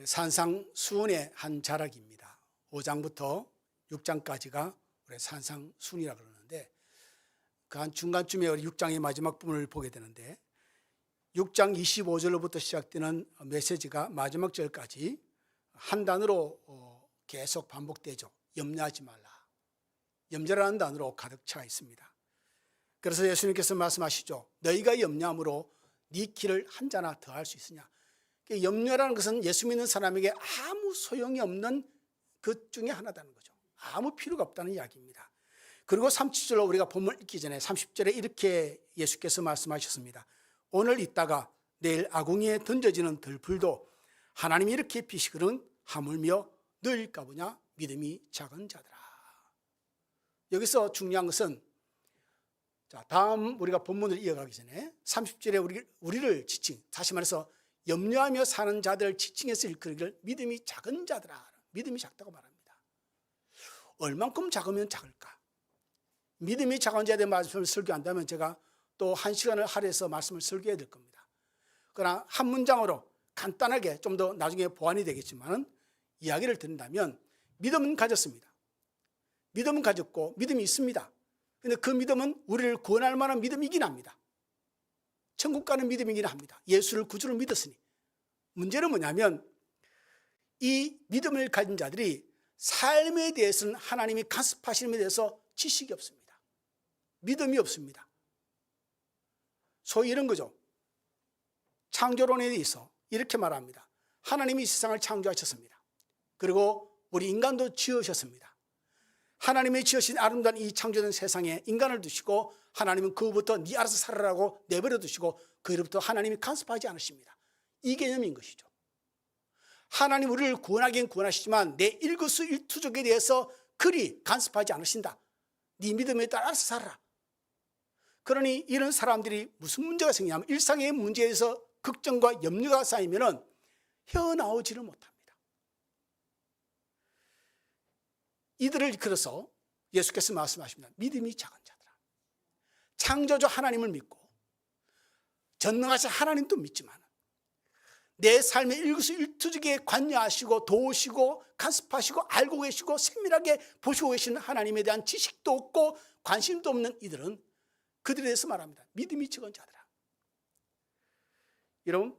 산상수훈의 한 자락입니다. 5장부터 6장까지가 우리 산상수훈이라고 그러는데 그 한 중간쯤에 우리 6장의 마지막 부분을 보게 되는데 6장 25절로부터 시작되는 메시지가 마지막 절까지 한 단어로 계속 반복되죠. 염려하지 말라. 염려라는 단어로 가득 차 있습니다. 그래서 예수님께서 말씀하시죠. 너희가 염려함으로 네 키를 한 자나 더 할 수 있으냐. 염려라는 것은 예수 믿는 사람에게 아무 소용이 없는 것 중에 하나다는 거죠. 아무 필요가 없다는 이야기입니다. 그리고 30절로 우리가 본문 읽기 전에 30절에 이렇게 예수께서 말씀하셨습니다. 오늘 있다가 내일 아궁이에 던져지는 들불도 하나님이 이렇게 비시거든 하물며 너일까 보냐 믿음이 작은 자들아. 여기서 중요한 것은 다음 우리가 본문을 이어가기 전에 30절에 우리를 지칭, 다시 말해서 염려하며 사는 자들을 지칭해서 일컬기를 믿음이 작은 자들아. 믿음이 작다고 말합니다. 얼만큼 작으면 작을까? 믿음이 작은 자들의 말씀을 설교한다면 제가 또 1시간을 할애해서 말씀을 설교해야 될 겁니다. 그러나 한 문장으로 간단하게 좀 더 나중에 보완이 되겠지만 이야기를 드린다면 믿음은 가졌습니다. 믿음은 가졌고 믿음이 있습니다. 그런데 그 믿음은 우리를 구원할 만한 믿음이긴 합니다. 천국 가는 믿음이긴 합니다. 예수를 구주로 믿었으니. 문제는 뭐냐면 이 믿음을 가진 자들이 삶에 대해서는 하나님이 간섭하시는 데 대해서 지식이 없습니다. 믿음이 없습니다. 소위 이런 거죠. 창조론에 대해서 이렇게 말합니다. 하나님이 이 세상을 창조하셨습니다. 그리고 우리 인간도 지으셨습니다. 하나님이 지으신 아름다운 이 창조된 세상에 인간을 두시고 하나님은 그부터 네 알아서 살아라고 내버려 두시고 그로부터 하나님이 간섭하지 않으십니다. 이 개념인 것이죠. 하나님 우리를 구원하긴 구원하시지만 내 일거수일투족에 대해서 그리 간섭하지 않으신다. 네 믿음에 따라서 살아라. 그러니 이런 사람들이 무슨 문제가 생기냐면 일상의 문제에 대해서 걱정과 염려가 쌓이면 헤어나오지를 못합니다. 이들을 이끌어서 예수께서 말씀하십니다. 믿음이 작은 자들아. 창조주 하나님을 믿고 전능하신 하나님도 믿지만 내 삶의 일거수일투족에 관여하시고 도우시고 간섭하시고 알고 계시고 세밀하게 보시고 계시는 하나님에 대한 지식도 없고 관심도 없는 이들은 그들에 대해서 말합니다. 믿음이 적은 자들아. 여러분,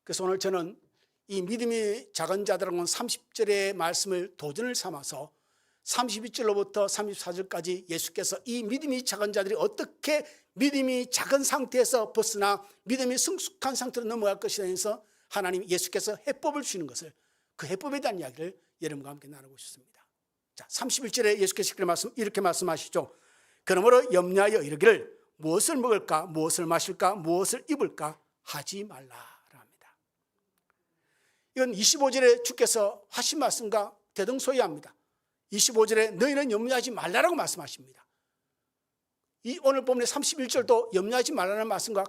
그래서 오늘 저는 이 믿음이 작은 자들은 30절의 말씀을 도전을 삼아서 32절로부터 34절까지 예수께서 이 믿음이 작은 자들이 어떻게 믿음이 작은 상태에서 벗어나 믿음이 성숙한 상태로 넘어갈 것이라 해서 하나님 예수께서 해법을 주시는 것을 그 해법에 대한 이야기를 여러분과 함께 나누고 싶습니다. 자, 31절에 예수께서 이렇게 말씀하시죠. 그러므로 염려하여 이르기를 무엇을 먹을까 무엇을 마실까 무엇을 입을까 하지 말라 합니다. 이건 25절에 주께서 하신 말씀과 대등소이합니다. 25절에 너희는 염려하지 말라라고 말씀하십니다. 이 오늘 본문의 31절도 염려하지 말라는 말씀과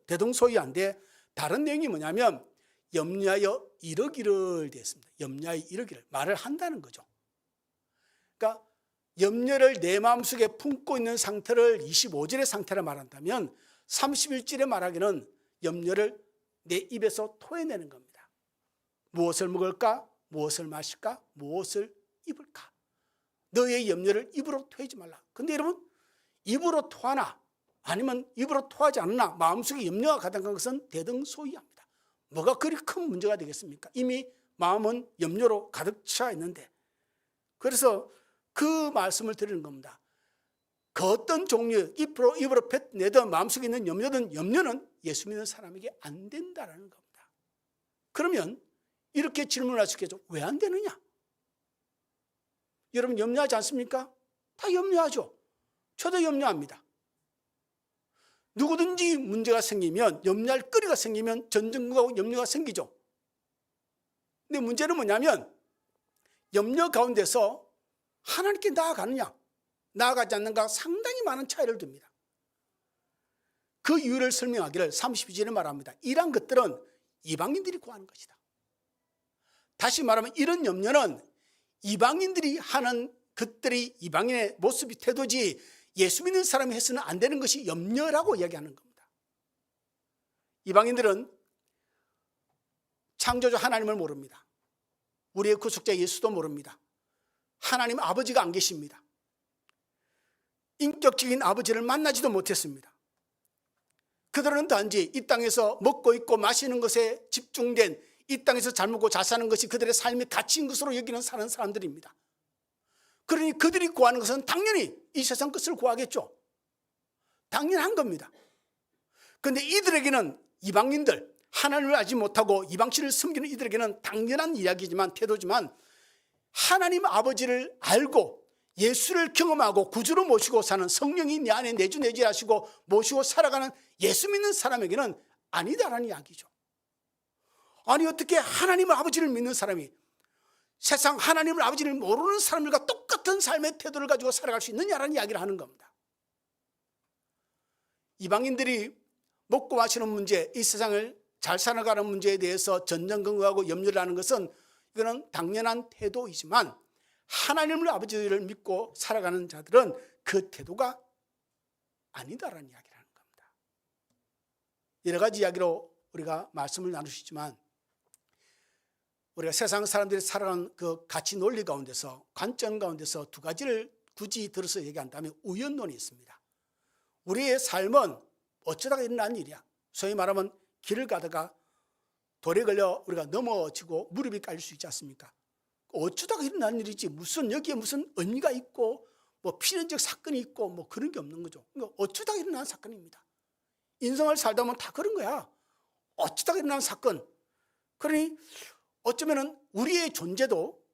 대등소이한데 다른 내용이 뭐냐면 염려하여 이르기를 되었습니다. 염려하여 이르기를 말을 한다는 거죠. 그러니까 염려를 내 마음속에 품고 있는 상태를 25절의 상태를 말한다면 31절에 말하기는 염려를 내 입에서 토해내는 겁니다. 무엇을 먹을까? 무엇을 마실까? 무엇을 입을까? 너의 염려를 입으로 토하지 말라. 근데 여러분 입으로 토하나 아니면 입으로 토하지 않나 마음속에 염려가 가득한 것은 대등소이합니다. 뭐가 그리 큰 문제가 되겠습니까? 이미 마음은 염려로 가득 차 있는데 그래서 그 말씀을 드리는 겁니다. 그 어떤 종류 입으로 뱉내던 마음속에 있는 염려는 예수 믿는 사람에게 안 된다는 겁니다. 그러면 이렇게 질문할 수 있겠죠. 왜 안 되느냐? 여러분 염려하지 않습니까? 다 염려하죠. 저도 염려합니다. 누구든지 문제가 생기면 염려할 거리가 생기면 전전긍긍하고 염려가 생기죠. 근데 문제는 뭐냐면 염려 가운데서 하나님께 나아가느냐 나아가지 않는가 상당히 많은 차이를 둡니다. 그 이유를 설명하기를 32절에 말합니다. 이러한 것들은 이방인들이 구하는 것이다. 다시 말하면 이런 염려는 이방인들이 하는 것들이 이방인의 모습이 태도지 예수 믿는 사람이 해서는 안 되는 것이 염려라고 이야기하는 겁니다. 이방인들은 창조주 하나님을 모릅니다. 우리의 구속자 예수도 모릅니다. 하나님 아버지가 안 계십니다. 인격적인 아버지를 만나지도 못했습니다. 그들은 단지 이 땅에서 먹고 있고 마시는 것에 집중된, 이 땅에서 잘 먹고 잘 사는 것이 그들의 삶의 가치인 것으로 여기는 사는 사람들입니다. 그러니 그들이 구하는 것은 당연히 이 세상 것을 구하겠죠. 당연한 겁니다. 그런데 이들에게는, 이방인들, 하나님을 알지 못하고 이방신을 섬기는 이들에게는 당연한 이야기지만, 태도지만, 하나님 아버지를 알고 예수를 경험하고 구주로 모시고 사는, 성령이 내 안에 내주내주하시고 모시고 살아가는 예수 믿는 사람에게는 아니다라는 이야기죠. 아니, 어떻게 하나님 아버지를 믿는 사람이 세상 하나님을 아버지를 모르는 사람들과 똑같은 삶의 태도를 가지고 살아갈 수 있느냐라는 이야기를 하는 겁니다. 이방인들이 먹고 마시는 문제, 이 세상을 잘 살아가는 문제에 대해서 전전긍긍하고 염려를 하는 것은, 이거는 당연한 태도이지만, 하나님을 아버지를 믿고 살아가는 자들은 그 태도가 아니다라는 이야기를 하는 겁니다. 여러 가지 이야기로 우리가 말씀을 나누시지만, 우리가 세상 사람들이 살아가는 그 가치 논리 가운데서, 관점 가운데서 두 가지를 굳이 들어서 얘기한다면 우연론이 있습니다. 우리의 삶은 어쩌다가 일어난 일이야. 소위 말하면 길을 가다가 돌에 걸려 우리가 넘어지고 무릎이 깔릴 수 있지 않습니까? 어쩌다가 일어난 일이지, 무슨 여기에 무슨 의미가 있고 뭐 필연적 사건이 있고 뭐 그런 게 없는 거죠. 그러니까 어쩌다가 일어난 사건입니다. 인생을 살다 보면 다 그런 거야. 어쩌다가 일어난 사건. 그러니 어쩌면은 우리의 존재도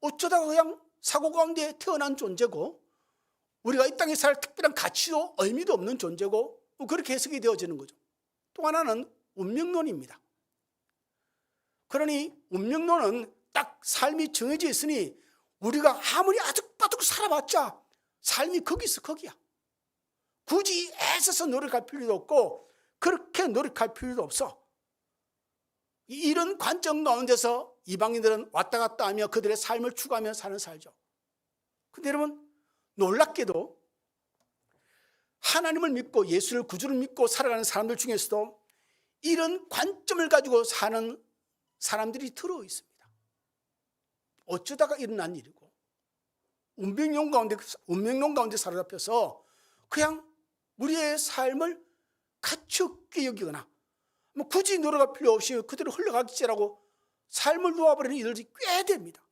어쩌다가 그냥 사고 가운데 태어난 존재고, 우리가 이 땅에 살 특별한 가치도 의미도 없는 존재고, 뭐 그렇게 해석이 되어지는 거죠. 또 하나는 운명론입니다. 그러니 운명론은 딱 삶이 정해져 있으니 우리가 아무리 아득바득 살아봤자 삶이 거기서 거기야. 굳이 애써서 노력할 필요도 없고 그렇게 노력할 필요도 없어. 이런 관점 가운데서 이방인들은 왔다 갔다 하며 그들의 삶을 추구하며 사는 살죠. 근데 여러분, 놀랍게도 하나님을 믿고 예수를 구주를 믿고 살아가는 사람들 중에서도 이런 관점을 가지고 사는 사람들이 들어 있습니다. 어쩌다가 일어난 일이고, 운명론 가운데 사로잡혀서 그냥 우리의 삶을 가치 없게 여기거나 뭐 굳이 노력할 필요 없이 그대로 흘러가기지라고 삶을 놓아버리는 이들이 꽤 됩니다.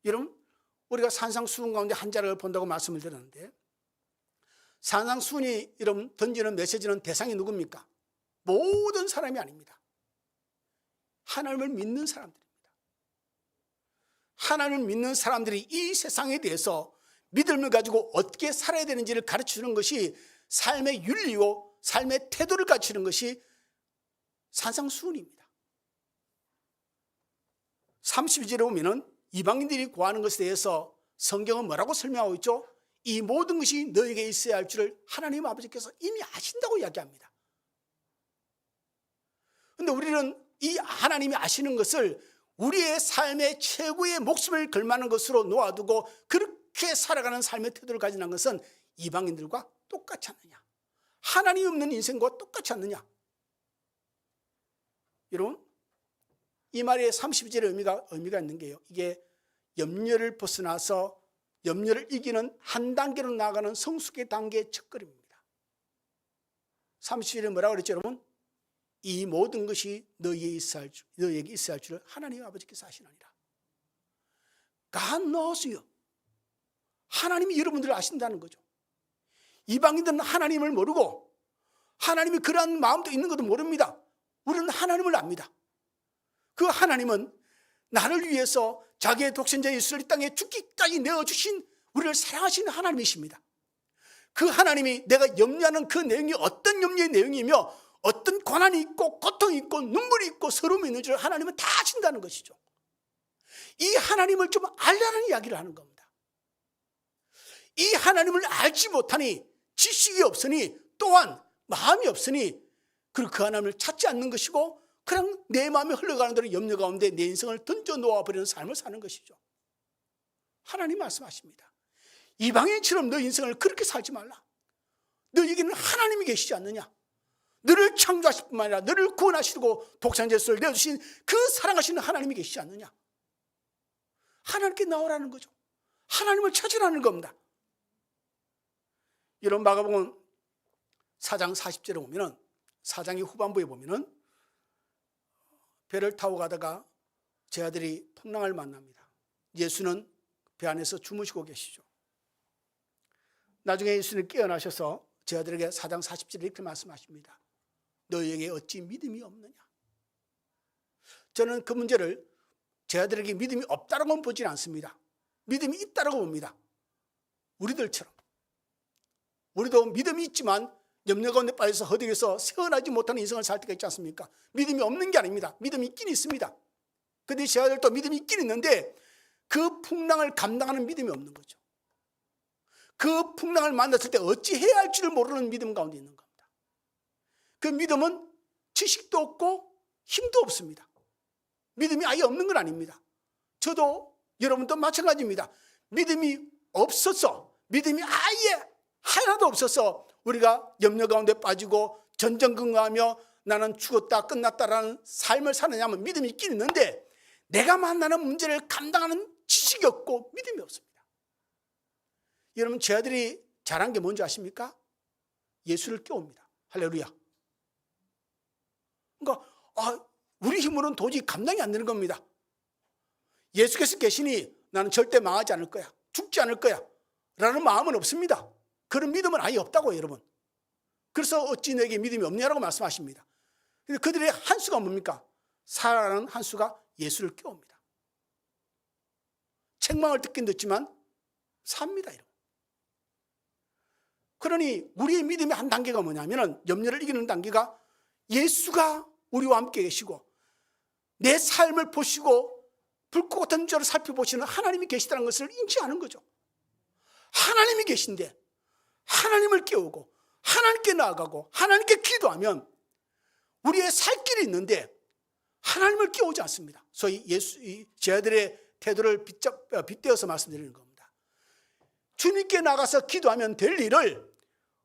여러분, 우리가 산상수훈 가운데 한 자를 본다고 말씀을 드렸는데, 산상수훈이 여러분 던지는 메시지는 대상이 누굽니까? 모든 사람이 아닙니다. 하나님을 믿는 사람들입니다. 하나님을 믿는 사람들이 이 세상에 대해서 믿음을 가지고 어떻게 살아야 되는지를 가르치는 것이 삶의 윤리요, 삶의 태도를 갖추는 것이 산상수훈입니다. 32절에 보면은 이방인들이 구하는 것에 대해서 성경은 뭐라고 설명하고 있죠? 이 모든 것이 너에게 있어야 할 줄을 하나님 아버지께서 이미 아신다고 이야기합니다. 그런데 우리는 이 하나님이 아시는 것을 우리의 삶의 최고의 목숨을 걸만한 것으로 놓아두고 그렇게 살아가는 삶의 태도를 가지는 것은 이방인들과 똑같지 않느냐? 하나님 없는 인생과 똑같지 않느냐? 여러분, 이 말의 32절의 의미가 있는 게요, 이게 염려를 벗어나서 염려를 이기는 한 단계로 나아가는 성숙의 단계의 첫걸음입니다. 32절에 뭐라고 그랬죠, 여러분? 이 모든 것이 너에게 있어야 할 줄을 하나님 아버지께서 아시나니라. God knows you. 하나님이 여러분들을 아신다는 거죠. 이방인들은 하나님을 모르고 하나님이 그러한 마음도 있는 것도 모릅니다. 우리는 하나님을 압니다. 그 하나님은 나를 위해서 자기의 독생자 예수를 이 땅에 죽기까지 내어주신 우리를 사랑하시는 하나님이십니다. 그 하나님이 내가 염려하는 그 내용이 어떤 염려의 내용이며 어떤 고난이 있고 고통이 있고 눈물이 있고 서름이 있는 줄 하나님은 다 아신다는 것이죠. 이 하나님을 좀 알라는 이야기를 하는 겁니다. 이 하나님을 알지 못하니 지식이 없으니 또한 마음이 없으니 그 하나님을 찾지 않는 것이고 그냥 내 마음이 흘러가는 대로 염려 가운데 내 인생을 던져 놓아버리는 삶을 사는 것이죠. 하나님 말씀하십니다. 이방인처럼 너 인생을 그렇게 살지 말라. 너에게는 하나님이 계시지 않느냐? 너를 창조하실 뿐만 아니라 너를 구원하시고 독생자를 내어주신 그 사랑하시는 하나님이 계시지 않느냐. 하나님께 나오라는 거죠. 하나님을 찾으라는 겁니다. 이런 마가복음 4장 40절에 보면은, 4장의 후반부에 보면은 배를 타고 가다가 제 아들이 풍랑을 만납니다. 예수는 배 안에서 주무시고 계시죠. 나중에 예수는 깨어나셔서 제 아들에게 4장 40절에 이렇게 말씀하십니다. 너희에게 어찌 믿음이 없느냐. 저는 그 문제를 제 아들에게 믿음이 없다라고는 보지는 않습니다. 믿음이 있다라고 봅니다. 우리들처럼. 우리도 믿음이 있지만 염려 가운데 빠져서 허덕여서 세어나지 못하는 인생을 살 때가 있지 않습니까? 믿음이 없는 게 아닙니다. 믿음이 있긴 있습니다. 그런데 제 아들도 믿음이 있긴 있는데 그 풍랑을 감당하는 믿음이 없는 거죠. 그 풍랑을 만났을 때 어찌 해야 할지를 모르는 믿음 가운데 있는 겁니다. 그 믿음은 지식도 없고 힘도 없습니다. 믿음이 아예 없는 건 아닙니다. 저도 여러분도 마찬가지입니다. 믿음이 없어서, 믿음이 아예 하나도 없어서 우리가 염려 가운데 빠지고 전전긍긍하며 나는 죽었다 끝났다라는 삶을 사느냐면 믿음이 있긴 있는데 내가 만나는 문제를 감당하는 지식이 없고 믿음이 없습니다. 여러분, 제 아들이 잘한 게 뭔지 아십니까? 예수를 깨웁니다. 할렐루야. 그러니까 우리 힘으로는 도저히 감당이 안 되는 겁니다. 예수께서 계시니 나는 절대 망하지 않을 거야, 죽지 않을 거야 라는 마음은 없습니다. 그런 믿음은 아예 없다고요, 여러분. 그래서 어찌 내게 믿음이 없냐라고 말씀하십니다. 근데 그들의 한 수가 뭡니까? 살아가는 한 수가 예수를 깨웁니다. 책망을 듣긴 듣지만 삽니다, 여러분. 그러니 우리의 믿음의 한 단계가 뭐냐면, 염려를 이기는 단계가 예수가 우리와 함께 계시고 내 삶을 보시고 불꽃 같은 줄을 살펴보시는 하나님이 계시다는 것을 인지하는 거죠. 하나님이 계신데 하나님을 깨우고 하나님께 나아가고 하나님께 기도하면 우리의 살 길이 있는데 하나님을 깨우지 않습니다. 소위 제 아들의 태도를 빗대어서 말씀드리는 겁니다. 주님께 나가서 기도하면 될 일을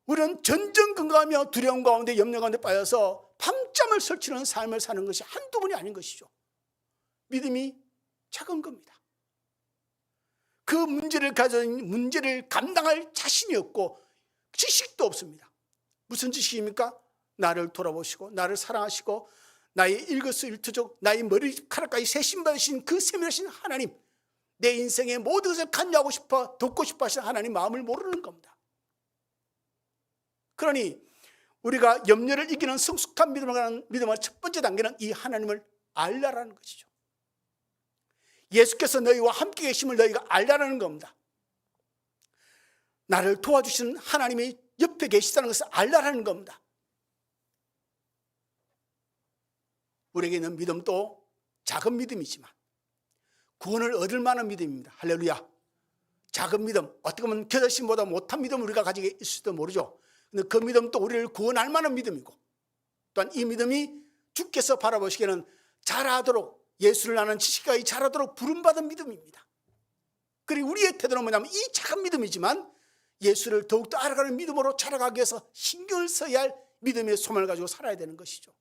우리는 전전긍긍하며 두려움 가운데 염려 가운데 빠져서 밤잠을 설치는 삶을 사는 것이 한두 번이 아닌 것이죠. 믿음이 작은 겁니다. 그 문제를 감당할 자신이 없고 지식도 없습니다. 무슨 지식입니까? 나를 돌아보시고 나를 사랑하시고 나의 일거수일투족, 나의 머리카락까지 세심받으신 그 세밀하신 하나님, 내 인생의 모든 것을 관여하고 싶어 돕고 싶어 하시는 하나님 마음을 모르는 겁니다. 그러니 우리가 염려를 이기는 성숙한 믿음을 가는 믿음의 첫 번째 단계는 이 하나님을 알라라는 것이죠. 예수께서 너희와 함께 계심을 너희가 알라라는 겁니다. 나를 도와주시는 하나님이 옆에 계시다는 것을 알라라는 겁니다. 우리에게 있는 믿음도 작은 믿음이지만 구원을 얻을 만한 믿음입니다. 할렐루야. 작은 믿음, 어떻게 보면 겨자씨보다 못한 믿음을 우리가 가지고 있을지도 모르죠. 근데 그 믿음도 우리를 구원할 만한 믿음이고, 또한 이 믿음이 주께서 바라보시기에는 자라도록, 예수를 아는 지식까지 자라도록 부름받은 믿음입니다. 그리고 우리의 태도는 뭐냐면 이 작은 믿음이지만 예수를 더욱더 알아가는 믿음으로 자라가기 위해서 신경을 써야 할 믿음의 소망을 가지고 살아야 되는 것이죠.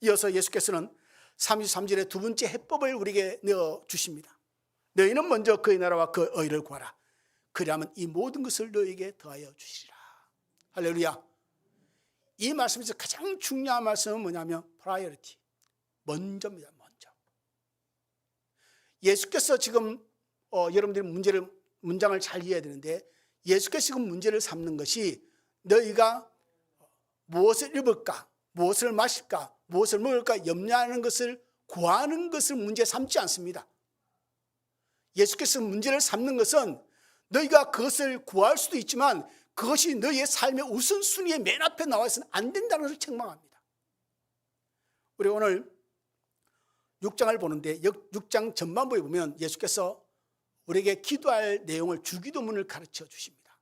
이어서 예수께서는 33절의 두 번째 해법을 우리에게 내어주십니다. 너희는 먼저 그의 나라와 그 의를 구하라. 그리하면 이 모든 것을 너희에게 더하여 주시리라. 할렐루야. 이 말씀에서 가장 중요한 말씀은 뭐냐면 priority, 먼저입니다. 먼저. 예수께서 지금 여러분들이 문장을 잘 이해해야 되는데, 예수께서 지금 문제를 삼는 것이 너희가 무엇을 입을까, 무엇을 마실까, 무엇을 먹을까 염려하는 것을, 구하는 것을 문제 삼지 않습니다. 예수께서 문제를 삼는 것은 너희가 그것을 구할 수도 있지만 그것이 너희의 삶의 우선순위의 맨 앞에 나와 있어서는 안 된다는 것을 책망합니다. 우리 오늘 6장을 보는데 6장 전반부에 보면 예수께서 우리에게 기도할 내용을 주기도문을 가르쳐 주십니다.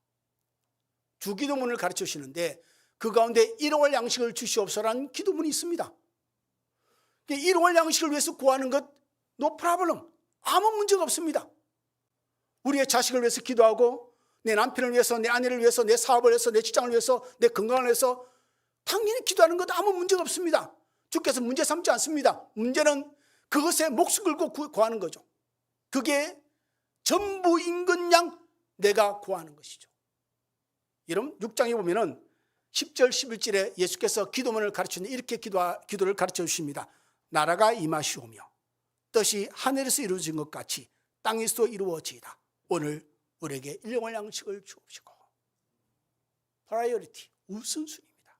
주기도문을 가르쳐 주시는데 그 가운데 일용할 양식을 주시옵소서라는 기도문이 있습니다. 일용할 양식을 위해서 구하는 것 no problem, 아무 문제가 없습니다. 우리의 자식을 위해서 기도하고 내 남편을 위해서, 내 아내를 위해서, 내 사업을 위해서, 내 직장을 위해서, 내 건강을 위해서 당연히 기도하는 것도 아무 문제가 없습니다. 주께서 문제 삼지 않습니다. 문제는 그것에 목숨 걸고 구하는 거죠. 그게 전부인 것 양 내가 구하는 것이죠. 여러분 6장에 보면은 10절 11절에 예수께서 기도문을 가르치는데 이렇게 기도를 가르쳐 주십니다. 나라가 임하시오며 뜻이 하늘에서 이루어진 것 같이 땅에서도 이루어지이다. 오늘 우리에게 일용할 양식을 주옵시고. 프라이어리티, 우선순위입니다.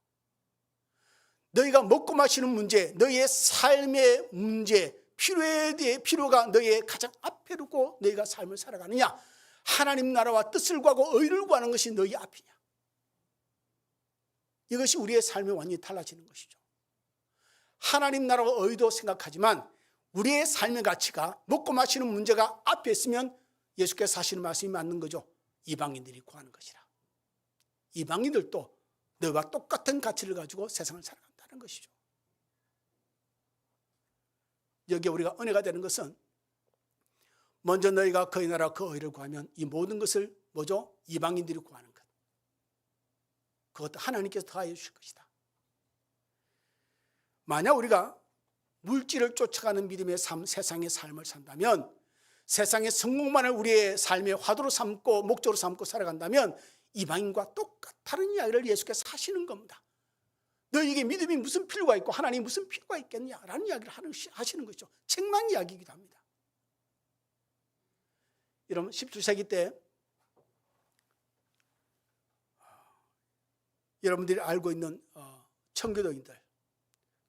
너희가 먹고 마시는 문제, 너희의 삶의 문제, 필요에 대해 필요가 너희의 가장 앞에 두고 너희가 삶을 살아가느냐, 하나님 나라와 뜻을 구하고 의를 구하는 것이 너희 앞이냐. 이것이 우리의 삶이 완전히 달라지는 것이죠. 하나님 나라와 의도 생각하지만 우리의 삶의 가치가 먹고 마시는 문제가 앞에 있으면 예수께서 하시는 말씀이 맞는 거죠. 이방인들이 구하는 것이라. 이방인들도 너와 똑같은 가치를 가지고 세상을 살아간다는 것이죠. 여기에 우리가 은혜가 되는 것은 먼저 너희가 그의 나라 그 의를 구하면 이 모든 것을 뭐죠? 이방인들이 구하는 것. 그것도 하나님께서 더하여 주실 것이다. 만약 우리가 물질을 쫓아가는 믿음의 삶, 세상의 삶을 산다면, 세상의 성공만을 우리의 삶의 화두로 삼고 목적으로 삼고 살아간다면 이방인과 똑같다는 이야기를 예수께서 하시는 겁니다. 너희에게 믿음이 무슨 필요가 있고 하나님이 무슨 필요가 있겠냐라는 이야기를 하시는 것이죠. 책망 이야기이기도 합니다. 여러분 17세기 때 여러분들이 알고 있는 청교도인들,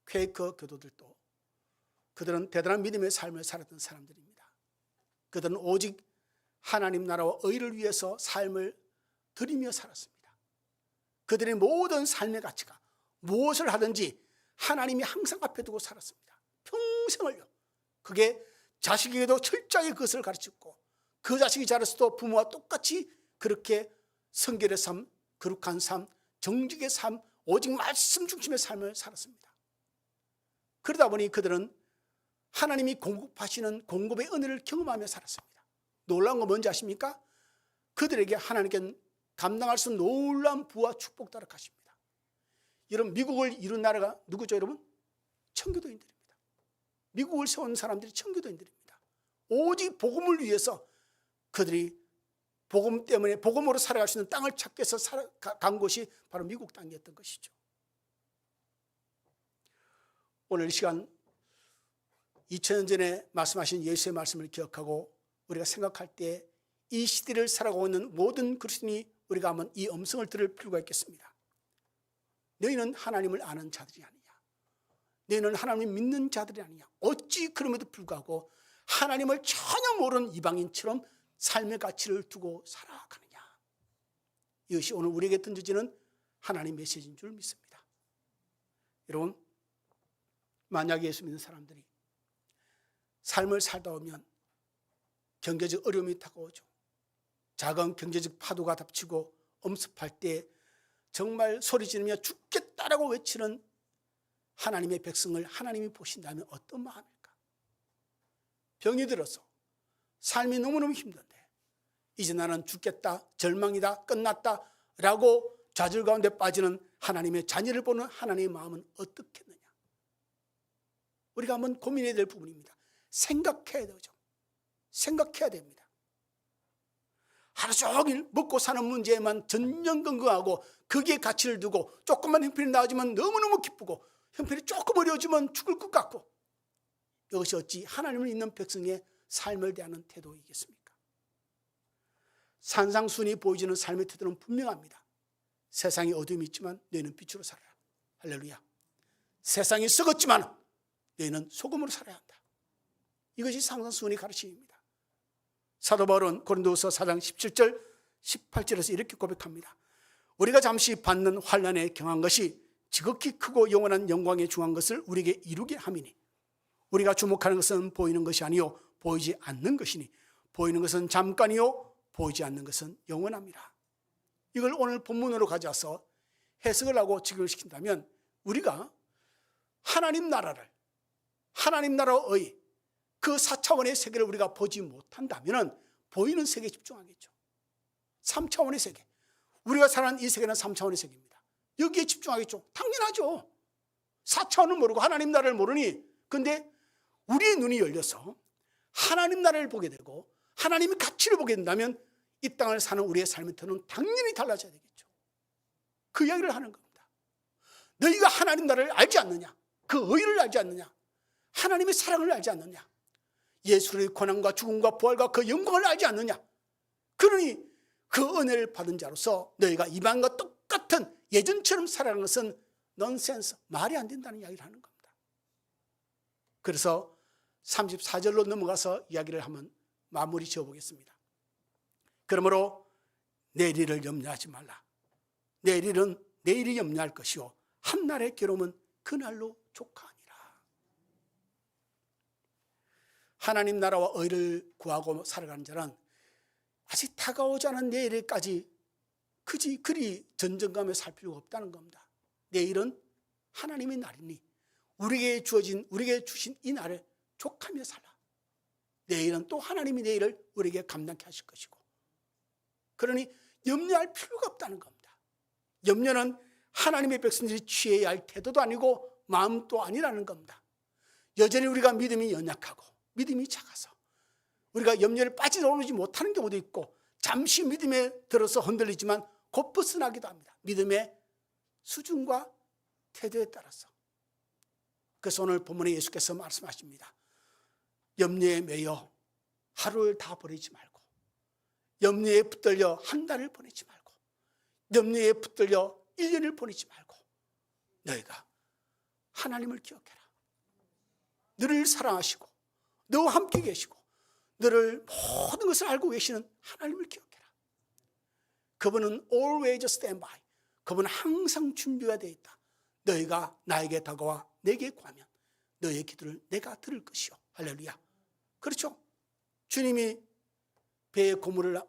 퀘이커 교도들도 그들은 대단한 믿음의 삶을 살았던 사람들입니다. 그들은 오직 하나님 나라와 의를 위해서 삶을 드리며 살았습니다. 그들의 모든 삶의 가치가 무엇을 하든지 하나님이 항상 앞에 두고 살았습니다. 평생을요. 그게 자식에게도 철저하게 그것을 가르쳤고 그 자식이 자랐어도 부모와 똑같이 그렇게 성결의 삶, 거룩한 삶, 정직의 삶, 오직 말씀 중심의 삶을 살았습니다. 그러다 보니 그들은 하나님이 공급하시는 공급의 은혜를 경험하며 살았습니다. 놀라운 건 뭔지 아십니까? 그들에게 하나님께는 감당할 수 없는 놀라운 부와 축복 따라가십니다. 여러분 미국을 이룬 나라가 누구죠 여러분? 청교도인들입니다. 미국을 세운 사람들이 청교도인들입니다. 오직 복음을 위해서 그들이 복음 때문에 복음으로 살아갈 수 있는 땅을 찾기 위해서 간 곳이 바로 미국 땅이었던 것이죠. 오늘 이 시간 2000년 전에 말씀하신 예수의 말씀을 기억하고 우리가 생각할 때 이 시대를 살아가고 있는 모든 그리스도인이 우리가 한번 이 음성을 들을 필요가 있겠습니다. 너희는 하나님을 아는 자들이 아니냐, 너희는 하나님을 믿는 자들이 아니냐, 어찌 그럼에도 불구하고 하나님을 전혀 모르는 이방인처럼 삶의 가치를 두고 살아가느냐. 이것이 오늘 우리에게 던져지는 하나님 메시지인 줄 믿습니다. 여러분 만약에 예수 믿는 사람들이 삶을 살다 보면 경제적 어려움이 다가오죠. 작은 경제적 파도가 닥치고 엄습할 때 정말 소리 지르며 죽겠다라고 외치는 하나님의 백성을 하나님이 보신다면 어떤 마음일까? 병이 들어서 삶이 너무너무 힘든데 이제 나는 죽겠다, 절망이다, 끝났다 라고 좌절 가운데 빠지는 하나님의 자녀를 보는 하나님의 마음은 어떻겠느냐? 우리가 한번 고민해야 될 부분입니다. 생각해야 되죠. 생각해야 됩니다. 하루 종일 먹고 사는 문제에만 전전긍긍하고 거기에 가치를 두고 조금만 형편이 나아지면 너무너무 기쁘고 형편이 조금 어려워지면 죽을 것 같고, 이것이 어찌 하나님을 믿는 백성의 삶을 대하는 태도이겠습니까? 산상순이 보여지는 삶의 태도는 분명합니다. 세상에 어둠이 있지만 너희는 빛으로 살아라. 할렐루야. 세상이 썩었지만 너희는 소금으로 살아야 한다. 이것이 산상순의 가르침입니다. 사도 바울은 고린도후서 4장 17절 18절에서 이렇게 고백합니다. 우리가 잠시 받는 환난에 경한 것이 지극히 크고 영원한 영광에 중한 것을 우리에게 이루게 함이니 우리가 주목하는 것은 보이는 것이 아니요 보이지 않는 것이니 보이는 것은 잠깐이요 보이지 않는 것은 영원합니다. 이걸 오늘 본문으로 가져와서 해석을 하고 직역을 시킨다면 우리가 하나님 나라를, 하나님 나라의 그 4차원의 세계를 우리가 보지 못한다면 보이는 세계에 집중하겠죠. 3차원의 세계, 우리가 살아가는 이 세계는 3차원의 세계입니다. 여기에 집중하겠죠. 당연하죠. 4차원을 모르고 하나님 나라를 모르니, 근데 우리의 눈이 열려서 하나님 나라를 보게 되고 하나님의 가치를 보게 된다면 이 땅을 사는 우리의 삶의 터는 당연히 달라져야 되겠죠. 그 이야기를 하는 겁니다. 너희가 하나님 나라를 알지 않느냐? 그 의를 알지 않느냐? 하나님의 사랑을 알지 않느냐? 예수의 권한과 죽음과 부활과 그 영광을 알지 않느냐? 그러니 그 은혜를 받은 자로서 너희가 이방과 똑같은 예전처럼 살아가는 것은 넌센스, 말이 안 된다는 이야기를 하는 겁니다. 그래서 34절로 넘어가서 이야기를 한번 마무리 지어보겠습니다. 그러므로 내일을 염려하지 말라. 내일은 내일이 염려할 것이요 한날의 괴로움은 그날로 족하니라. 하나님 나라와 의를 구하고 살아가는 자는 아직 다가오지 않은 내일까지 그리 전전감에 살 필요가 없다는 겁니다. 내일은 하나님의 날이니 우리에게 주신 이 날을 족하며 살아. 내일은 또 하나님이 내일을 우리에게 감당케 하실 것이고, 그러니 염려할 필요가 없다는 겁니다. 염려는 하나님의 백성들이 취해야 할 태도도 아니고 마음도 아니라는 겁니다. 여전히 우리가 믿음이 연약하고 믿음이 작아서 우리가 염려를 빠져나오지 못하는 경우도 있고, 잠시 믿음에 들어서 흔들리지만 곧 벗어나기도 합니다. 믿음의 수준과 태도에 따라서. 그래서 오늘 본문에 예수께서 말씀하십니다. 염려에 매여 하루를 다 보내지 말고, 염려에 붙들려 한 달을 보내지 말고, 염려에 붙들려 1년을 보내지 말고 너희가 하나님을 기억해라. 너를 사랑하시고 너와 함께 계시고 너를 모든 것을 알고 계시는 하나님을 기억해라. 그분은 always stand by. 그분은 항상 준비가 되어 있다. 너희가 나에게 다가와 내게 구하면 너희의 기도를 내가 들을 것이요. 할렐루야. 그렇죠? 주님이 배에 고물을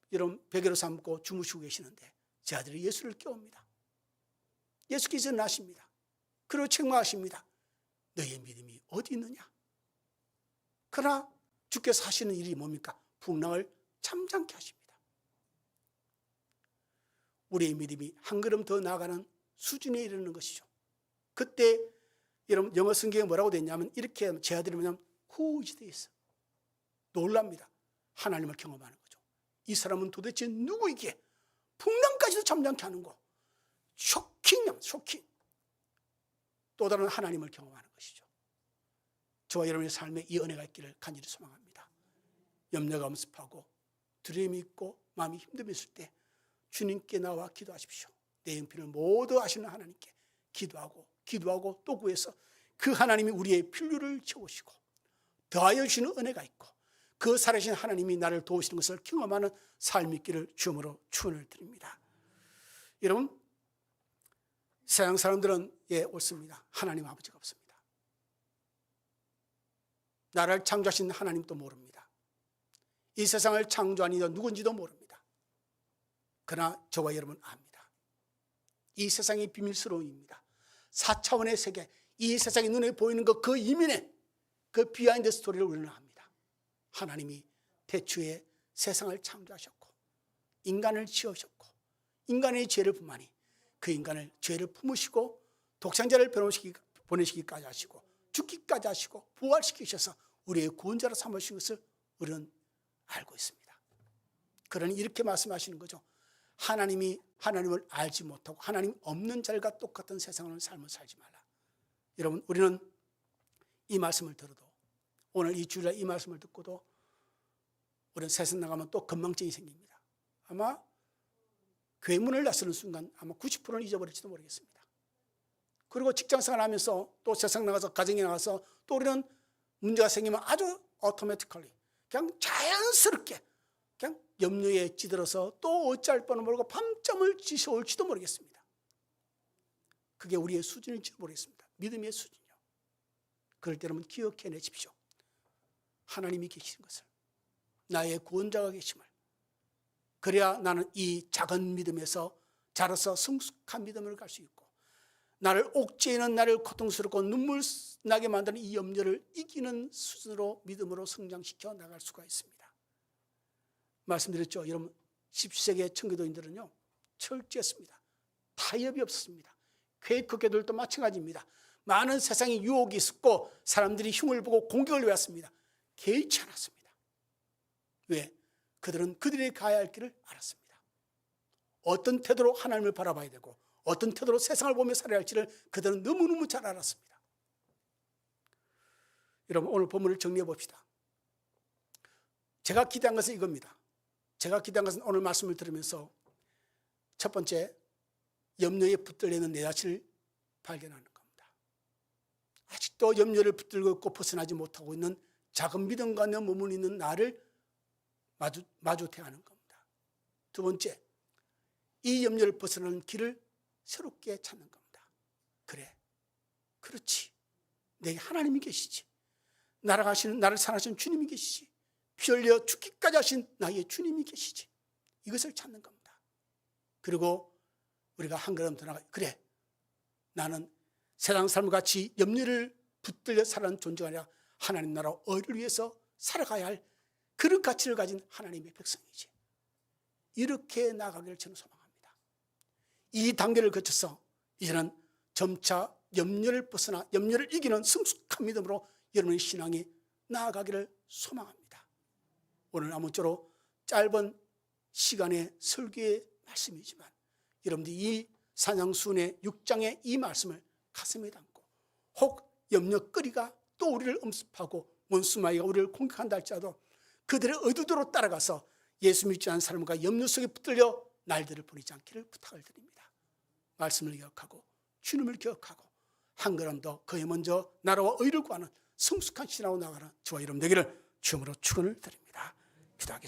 이런 베개로 삼고 주무시고 계시는데 제 아들이 예수를 깨웁니다. 예수께서 나십니다. 그리고 책망하십니다. 너희의 믿음이 어디 있느냐? 그러나 주께서 하시는 일이 뭡니까? 풍랑을 잠잠케 하십니다. 우리의 믿음이 한 걸음 더 나아가는 수준에 이르는 것이죠. 그때 여러분 영어 성경에 뭐라고 되어 있냐면 이렇게 제 아들이 뭐냐면 Who is this? 놀랍니다. 하나님을 경험하는 거죠. 이 사람은 도대체 누구이기에 풍랑까지도 잠잠케 하는 거. 쇼킹. 또 다른 하나님을 경험하는 것이죠. 저와 여러분의 삶에 이 은혜가 있기를 간절히 소망합니다. 염려가 엄습하고 두려움이 있고 마음이 힘듦이 있을 때 주님께 나와 기도하십시오. 내 형편을 모두 아시는 하나님께 기도하고 또 구해서 그 하나님이 우리의 필요를 채우시고 더하여 주시는 은혜가 있고 그 살아계신 하나님이 나를 도우시는 것을 경험하는 삶이 있기를 주님으로 축원을 드립니다. 여러분, 세상 사람들은 옳습니다. 하나님 아버지가 없습니다. 나를 창조하신 하나님도 모릅니다. 이 세상을 창조한 이가 누군지도 모릅니다. 그러나 저와 여러분 압니다. 이 세상이 비밀스러움입니다. 4차원의 세계, 이 세상이 눈에 보이는 것 그 이면에 그 비하인드 스토리를 우리는 압니다. 하나님이 태초에 세상을 창조하셨고 인간을 지으셨고 인간의 죄를 품하니 그 인간을 죄를 품으시고 독생자를 보내시기까지 하시고 죽기까지 하시고 부활시키셔서 우리의 구원자로 삼으신 것을 우리는 알고 있습니다. 그러니 이렇게 말씀하시는 거죠. 하나님을 알지 못하고 하나님 없는 자들과 똑같은 세상을 삶을 살지 말라. 여러분, 우리는 이 말씀을 들어도 오늘 이 주일날 이 말씀을 듣고도 우리는 세상 나가면 또 건망증이 생깁니다. 아마 괴문을 나서는 순간 아마 90%는 잊어버릴지도 모르겠습니다. 그리고 직장생활 하면서 또 세상 나가서 가정에 나가서 또 우리는 문제가 생기면 아주 automatically 그냥 자연스럽게 그냥 염려에 찌들어서 또 어찌할 뻔을 모르고 밤잠을 지새울지도 모르겠습니다. 그게 우리의 수준일지도 모르겠습니다. 믿음의 수준이요. 그럴 때 여러분 기억해내십시오. 하나님이 계신 것을, 나의 구원자가 계심을. 그래야 나는 이 작은 믿음에서 자라서 성숙한 믿음으로 갈 수 있고 나를 옥죄이는 나를 고통스럽고 눈물 나게 만드는 이 염려를 이기는 수준으로 믿음으로 성장시켜 나갈 수가 있습니다. 말씀드렸죠. 여러분 17세기의 청교도인들은요 철저했습니다. 타협이 없었습니다. 퀘이커 교들도 마찬가지입니다. 많은 세상의 유혹이 있었고 사람들이 흉을 보고 공격을 해왔습니다. 개의치 않았습니다. 왜? 그들은 그들이 가야 할 길을 알았습니다. 어떤 태도로 하나님을 바라봐야 되고 어떤 태도로 세상을 보며 살아야 할지를 그들은 너무너무 잘 알았습니다. 여러분, 오늘 본문을 정리해 봅시다. 제가 기대한 것은 이겁니다. 제가 기대한 것은 오늘 말씀을 들으면서 첫 번째, 염려에 붙들려 있는 내 자신을 발견하는 겁니다. 아직도 염려를 붙들고 있고 벗어나지 못하고 있는 작은 믿음과 내 머물러 있는 나를 마주해야 하는 겁니다. 두 번째, 이 염려를 벗어나는 길을 새롭게 찾는 겁니다. 그래, 그렇지, 내게 하나님이 계시지. 나를 사랑하시는 주님이 계시지. 피 흘려 죽기까지 하신 나의 주님이 계시지. 이것을 찾는 겁니다. 그리고 우리가 한 걸음 더 나가, 그래, 나는 세상 삶과 같이 염려를 붙들려 살아가는 존재가 아니라 하나님 나라 의를 위해서 살아가야 할 그런 가치를 가진 하나님의 백성이지. 이렇게 나아가기를 저는 소망합니다. 이 단계를 거쳐서 이제는 점차 염려를 벗어나 염려를 이기는 성숙한 믿음으로 여러분의 신앙이 나아가기를 소망합니다. 오늘 아무쪼록 짧은 시간의 설교의 말씀이지만 여러분들이 이 산상수훈의 6장의 이 말씀을 가슴에 담고 혹 염려거리가 또 우리를 엄습하고 원수마귀가 우리를 공격한다 할지라도 그들의 의도대로 따라가서 예수 믿지 않은 사람과 염려 속에 붙들려 날들을 보내지 않기를 부탁을 드립니다. 말씀을 기억하고 주님을 기억하고 한 걸음 더 그에 먼저 나라와 의를 구하는 성숙한 신앙으로 나아가는 저와 여러분 되기를 주님으로 축원을 드립니다. 기도하겠습니다.